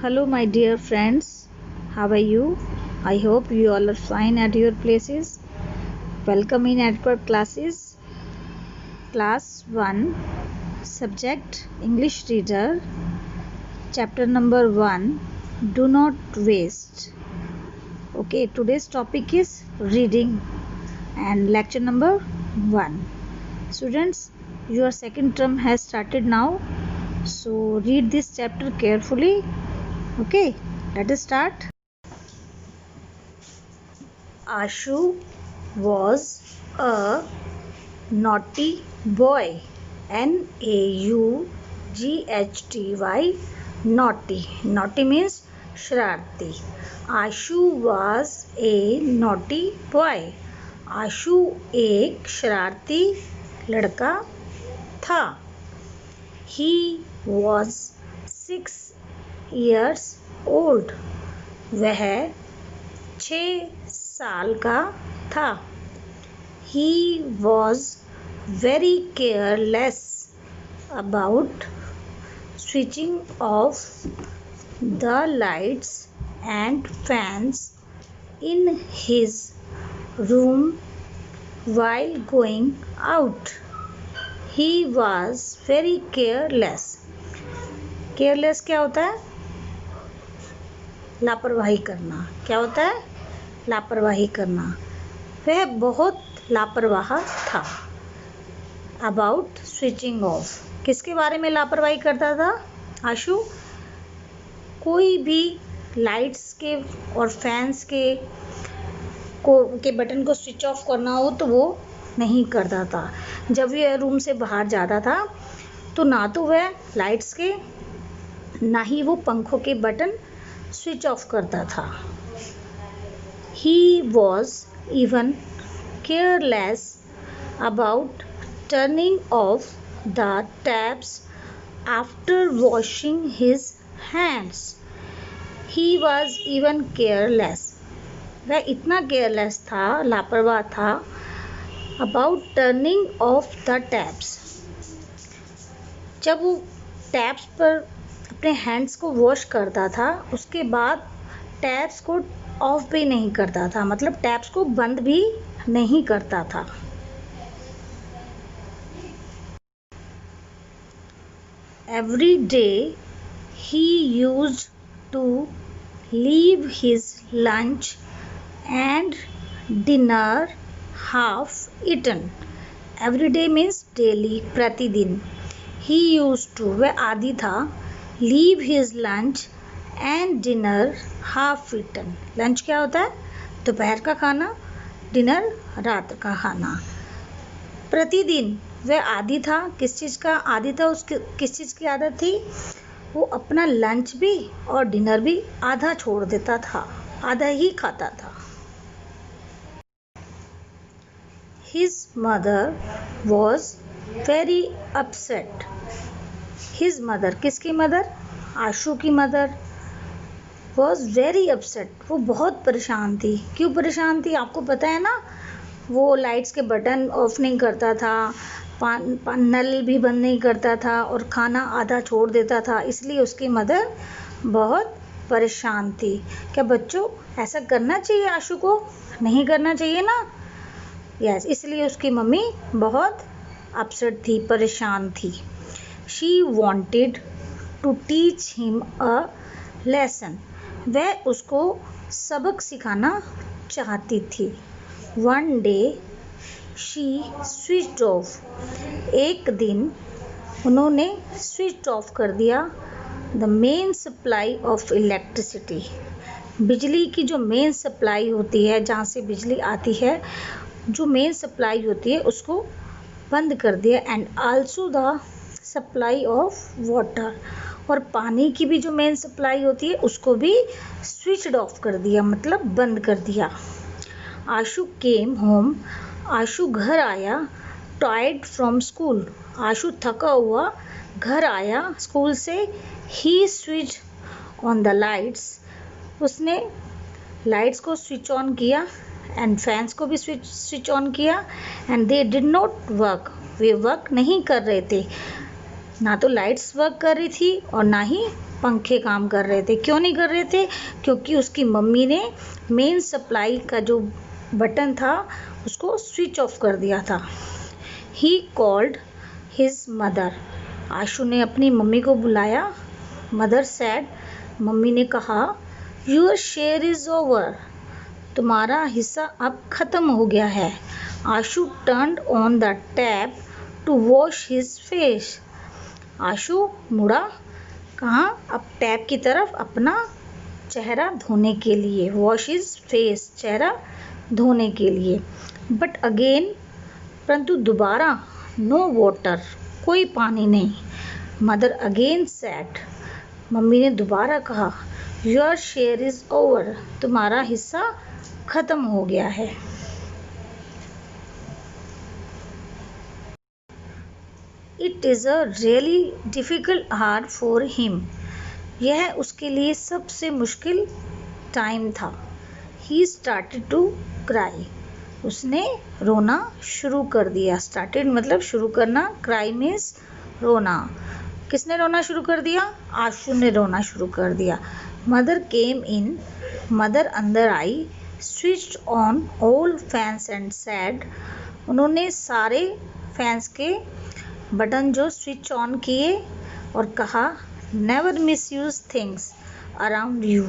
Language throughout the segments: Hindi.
Hello, my dear friends. How are you? I hope you all are fine at your places. Welcome in Adequate Classes. Class 1, Subject English Reader, Chapter number 1, Do Not Waste. Okay, today's topic is reading and lecture number 1. Students, your second term has started now. So read this chapter carefully. Okay, let us start. Ashu was a naughty boy. Naughty. Naughty. Naughty means शरारती. आशु was a naughty boy. आशु एक शरारती लड़का था. He was 6 years old. वह 6 साल का था. He was very careless about switching off the lights and fans in his room while going out. He was very careless. Careless क्या होता है? लापरवाही करना. क्या होता है? लापरवाही करना. वह बहुत लापरवाह था. About switching off. किसके बारे में लापरवाही करता था आशु? कोई भी लाइट्स के और फैंस के बटन को स्विच ऑफ करना हो तो वो नहीं करता था. जब वह रूम से बाहर जाता था तो ना तो वह लाइट्स के ना ही वो पंखों के बटन स्विच ऑफ करता था. He was even careless about turning off the taps after washing his hands. He was even careless. वह इतना केयरलेस था, लापरवाह था about turning off the taps. जब वो टैप्स पर अपने हैंड्स को वॉश करता था उसके बाद टैप्स को ऑफ भी नहीं करता था, मतलब टैप्स को बंद भी नहीं करता था. Every day he used to leave his lunch and dinner half eaten. Every day means daily, प्रतिदिन. He used to, वह आदि था, leave his lunch and dinner half eaten. Lunch क्या होता है? दोपहर का खाना. डिनर रात का खाना. प्रतिदिन वह आदी था. किस चीज़ का आदी था? उसकी किस चीज़ की आदत थी? वो अपना लंच भी और डिनर भी आधा छोड़ देता था, आधा ही खाता था. His mother was very upset. His mother, किसकी मदर? आशु की मदर. Was very upset. वो बहुत परेशान थी. क्यों परेशान थी? आपको पता है ना, वो लाइट्स के बटन ऑफ नहीं करता था, नल भी बंद नहीं करता था और खाना आधा छोड़ देता था, इसलिए उसकी मदर बहुत परेशान थी. क्या बच्चों ऐसा करना चाहिए आशु को? नहीं करना चाहिए ना. यस, इसलिए उसकी मम्मी बहुत अपसेट थी, परेशान थी. She wanted to teach him a lesson. वह उसको सबक सिखाना चाहती थी. One day she switch off. एक दिन उन्होंने स्विच ऑफ कर दिया the main supply of electricity. बिजली की जो मेन सप्लाई होती है, जहाँ से बिजली आती है, जो मेन सप्लाई होती है उसको बंद कर दिया. And also the supply of water. और पानी की भी जो मेन सप्लाई होती है उसको भी स्विच्ड ऑफ कर दिया, मतलब बंद कर दिया. आशु केम होम. आशु घर आया. Tired from school. आशु थका हुआ घर आया स्कूल से. ही स्विच ऑन द लाइट्स. उसने लाइट्स को स्विच ऑन किया एंड फैंस को भी स्विच ऑन किया. And they did not work. Way work नहीं कर रहे थे. ना तो लाइट्स वर्क कर रही थी और ना ही पंखे काम कर रहे थे। क्यों नहीं कर रहे थे? क्योंकि उसकी मम्मी ने मेन सप्लाई का जो बटन था उसको स्विच ऑफ कर दिया था। He called his mother. Ashu ने अपनी मम्मी को बुलाया। मदर सैड, मम्मी ने कहा, योर शेयर इज़ ओवर। तुम्हारा हिस्सा अब ख़त्म हो गया है। Ashu turned on the tap to wash his face. Ashu मुड़ा, कहाँ? अब टैप की तरफ अपना चेहरा धोने के लिए। वॉश हिज फेस, चेहरा धोने के लिए। बट अगेन, परंतु दोबारा, नो वाटर, कोई पानी नहीं। मदर अगेन सैड, मम्मी ने दोबारा कहा, योर शेयर इज़ ओवर। तुम्हारा हिस्सा ख़त्म हो गया है। It is a really difficult hour for him. यह उसके लिए सबसे मुश्किल टाइम था। He started to cry. उसने रोना शुरू कर दिया। स्टार्टेड मतलब शुरू करना, क्राई मीन्स रोना। किसने रोना शुरू कर दिया? आशु ने रोना शुरू कर दिया। Mother came in. मदर अंदर आई। Switched on all fans and said. उन्होंने सारे फैंस के बटन जो स्विच ऑन किए और कहा, never misuse things around you.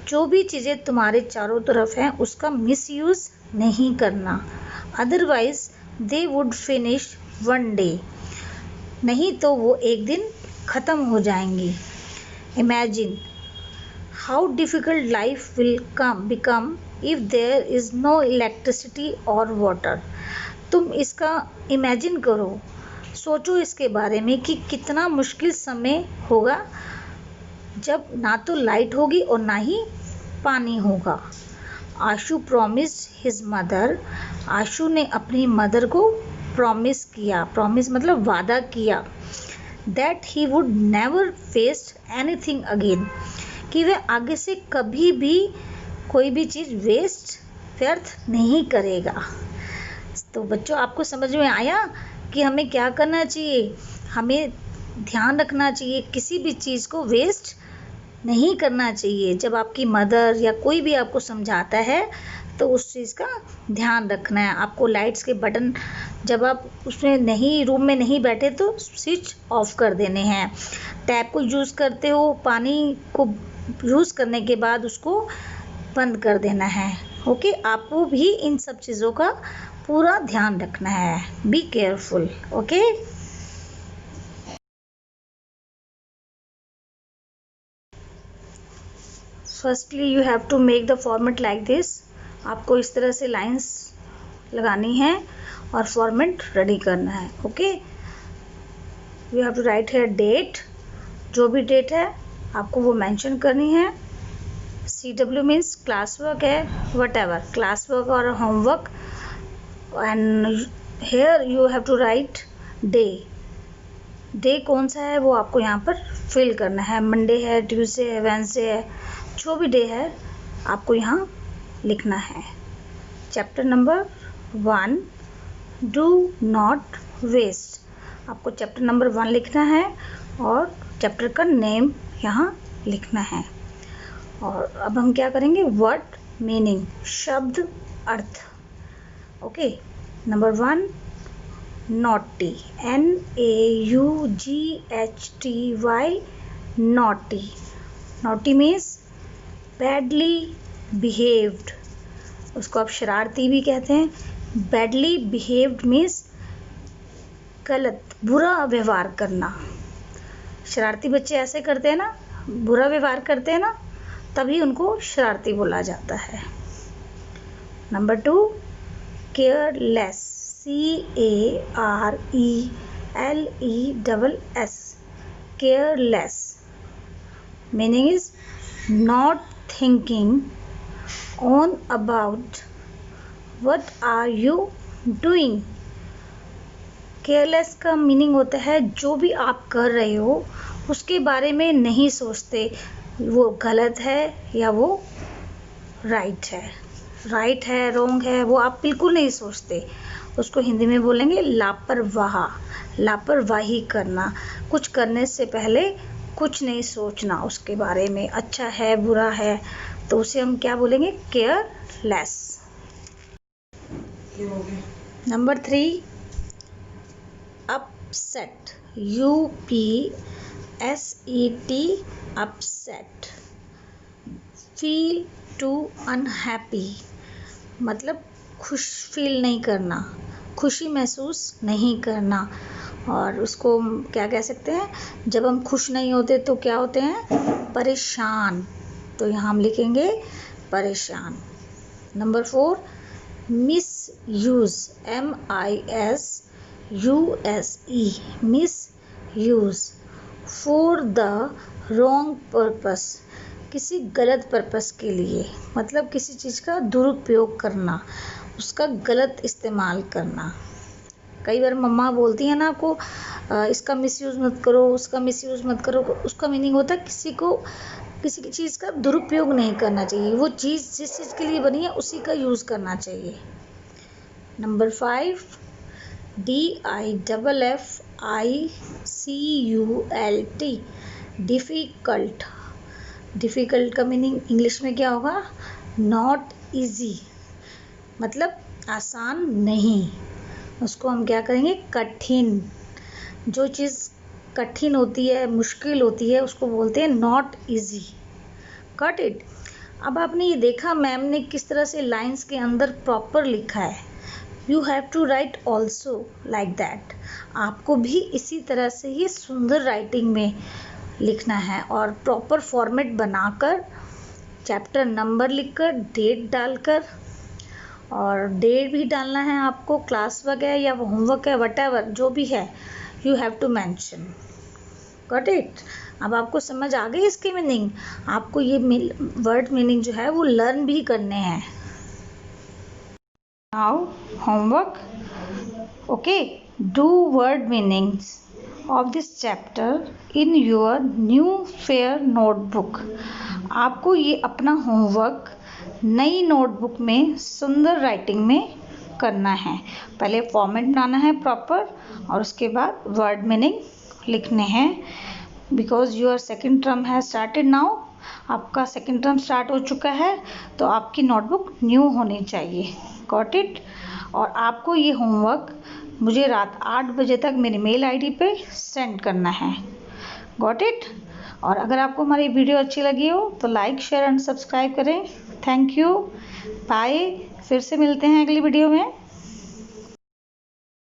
जो भी चीज़ें तुम्हारे चारों तरफ हैं उसका मिसयूज़ नहीं करना। Otherwise they would finish one day. नहीं तो वो एक दिन ख़त्म हो जाएंगी। Imagine how difficult life will become if there is no electricity और वाटर। तुम इसका इमेजिन करो, सोचो इसके बारे में कि कितना मुश्किल समय होगा जब ना तो लाइट होगी और ना ही पानी होगा। आशु प्रॉमिस्ड हिज मदर। आशु ने अपनी मदर को प्रॉमिस किया। प्रॉमिस मतलब वादा किया। That he would never waste anything again, कि वह आगे से कभी भी कोई भी चीज़ व्यर्थ नहीं करेगा। तो बच्चों, आपको समझ में आया कि हमें क्या करना चाहिए? हमें ध्यान रखना चाहिए, किसी भी चीज़ को वेस्ट नहीं करना चाहिए। जब आपकी मदर या कोई भी आपको समझाता है तो उस चीज़ का ध्यान रखना है। आपको लाइट्स के बटन जब आप उसमें नहीं, रूम में नहीं बैठे तो स्विच ऑफ कर देने हैं। टैप को यूज़ करते हो, पानी को यूज़ करने के बाद उसको बंद कर देना है। ओके, आपको भी इन सब चीज़ों का पूरा ध्यान रखना है। Be careful. Okay. Firstly you have to make the format like this. आपको इस तरह से लाइंस लगानी है और फॉर्मेट रेडी करना है। Okay, you have to write here date. जो भी डेट है आपको वो मेंशन करनी है। CW मीन्स क्लास वर्क है, वट एवर क्लास वर्क और homework. And here you have to write day. Day कौन सा है वो आपको यहाँ पर फिल करना है। मंडे है, ट्यूसडे है, वेडनेसडे है, जो भी डे है आपको यहाँ लिखना है। Chapter number 1, do not waste. आपको चैप्टर नंबर 1 लिखना है और चैप्टर का नेम यहाँ लिखना है। और अब हम क्या करेंगे? वर्ड मीनिंग, शब्द अर्थ। Okay, number 1, naughty, NAUGHTY, naughty. Naughty means badly behaved. उसको आप शरारती भी कहते हैं। बैडली बिहेव्ड मीन्स गलत, बुरा व्यवहार करना। शरारती बच्चे ऐसे करते हैं ना, बुरा व्यवहार करते हैं ना, तभी उनको शरारती बोला जाता है। Number 2, careless, CARELESS, careless meaning is not thinking on about what are you doing. Careless का मीनिंग होता है जो भी आप कर रहे हो उसके बारे में नहीं सोचते, वो गलत है या वो राइट है रॉन्ग है, वो आप बिल्कुल नहीं सोचते। उसको हिंदी में बोलेंगे लापरवाही करना। कुछ करने से पहले कुछ नहीं सोचना उसके बारे में, अच्छा है बुरा है, तो उसे हम क्या बोलेंगे, careless. Number 3, upset, UPSET, upset, feel to unhappy, मतलब खुश फील नहीं करना, खुशी महसूस नहीं करना। और उसको क्या कह सकते हैं, जब हम खुश नहीं होते तो क्या होते हैं, परेशान, तो यहाँ हम लिखेंगे परेशान। Number 4, miss use, MISUSE, miss use, for the wrong purpose, किसी गलत पर्पस के लिए, मतलब किसी चीज़ का दुरुपयोग करना, उसका गलत इस्तेमाल करना। कई बार मम्मा बोलती है ना आपको, इसका मिसयूज़ मत करो, उसका मिसयूज़ मत करो, उसका मीनिंग होता है किसी को किसी की चीज़ का दुरुपयोग नहीं करना चाहिए, वो चीज़ जिस चीज़ के लिए बनी है उसी का यूज़ करना चाहिए। नंबर 5, DIFFICULT, डिफ़िकल्ट, डिफ़िकल्ट का मीनिंग इंग्लिश में क्या होगा, नॉट इजी, मतलब आसान नहीं, उसको हम क्या करेंगे, कठिन। जो चीज़ कठिन होती है, मुश्किल होती है, उसको बोलते हैं नॉट इजी। Got it. अब आपने ये देखा मैम ने किस तरह से लाइंस के अंदर प्रॉपर लिखा है। You have to write also like that. आपको भी इसी तरह से ही सुंदर राइटिंग में लिखना है और प्रॉपर फॉर्मेट बनाकर, चैप्टर नंबर लिखकर, डेट डालकर, और डेट भी डालना है आपको, क्लास वर्क है या होमवर्क है, व्हाटएवर जो भी है, you have to mention. Got it. अब आपको समझ आ गई इसकी मीनिंग। आपको ये वर्ड मीनिंग जो है वो लर्न भी करने हैं। Now homework, okay, do word meanings of this chapter in your new fair notebook. आपको ये अपना होमवर्क नई नोटबुक में सुंदर राइटिंग में करना है। पहले फॉर्मेट बनाना है प्रॉपर और उसके बाद वर्ड मीनिंग लिखने हैं। बिकॉज योर सेकेंड टर्म है स्टार्टेड नाउ, आपका सेकेंड टर्म स्टार्ट हो चुका है, तो आपकी नोटबुक न्यू होनी चाहिए। Got it. और आपको ये होमवर्क मुझे रात 8 बजे तक मेरी मेल आईडी पे सेंड करना है। Got it. और अगर आपको हमारी वीडियो अच्छी लगी हो तो लाइक, शेयर एंड सब्सक्राइब करें। Thank you, bye. फिर से मिलते हैं अगली वीडियो में।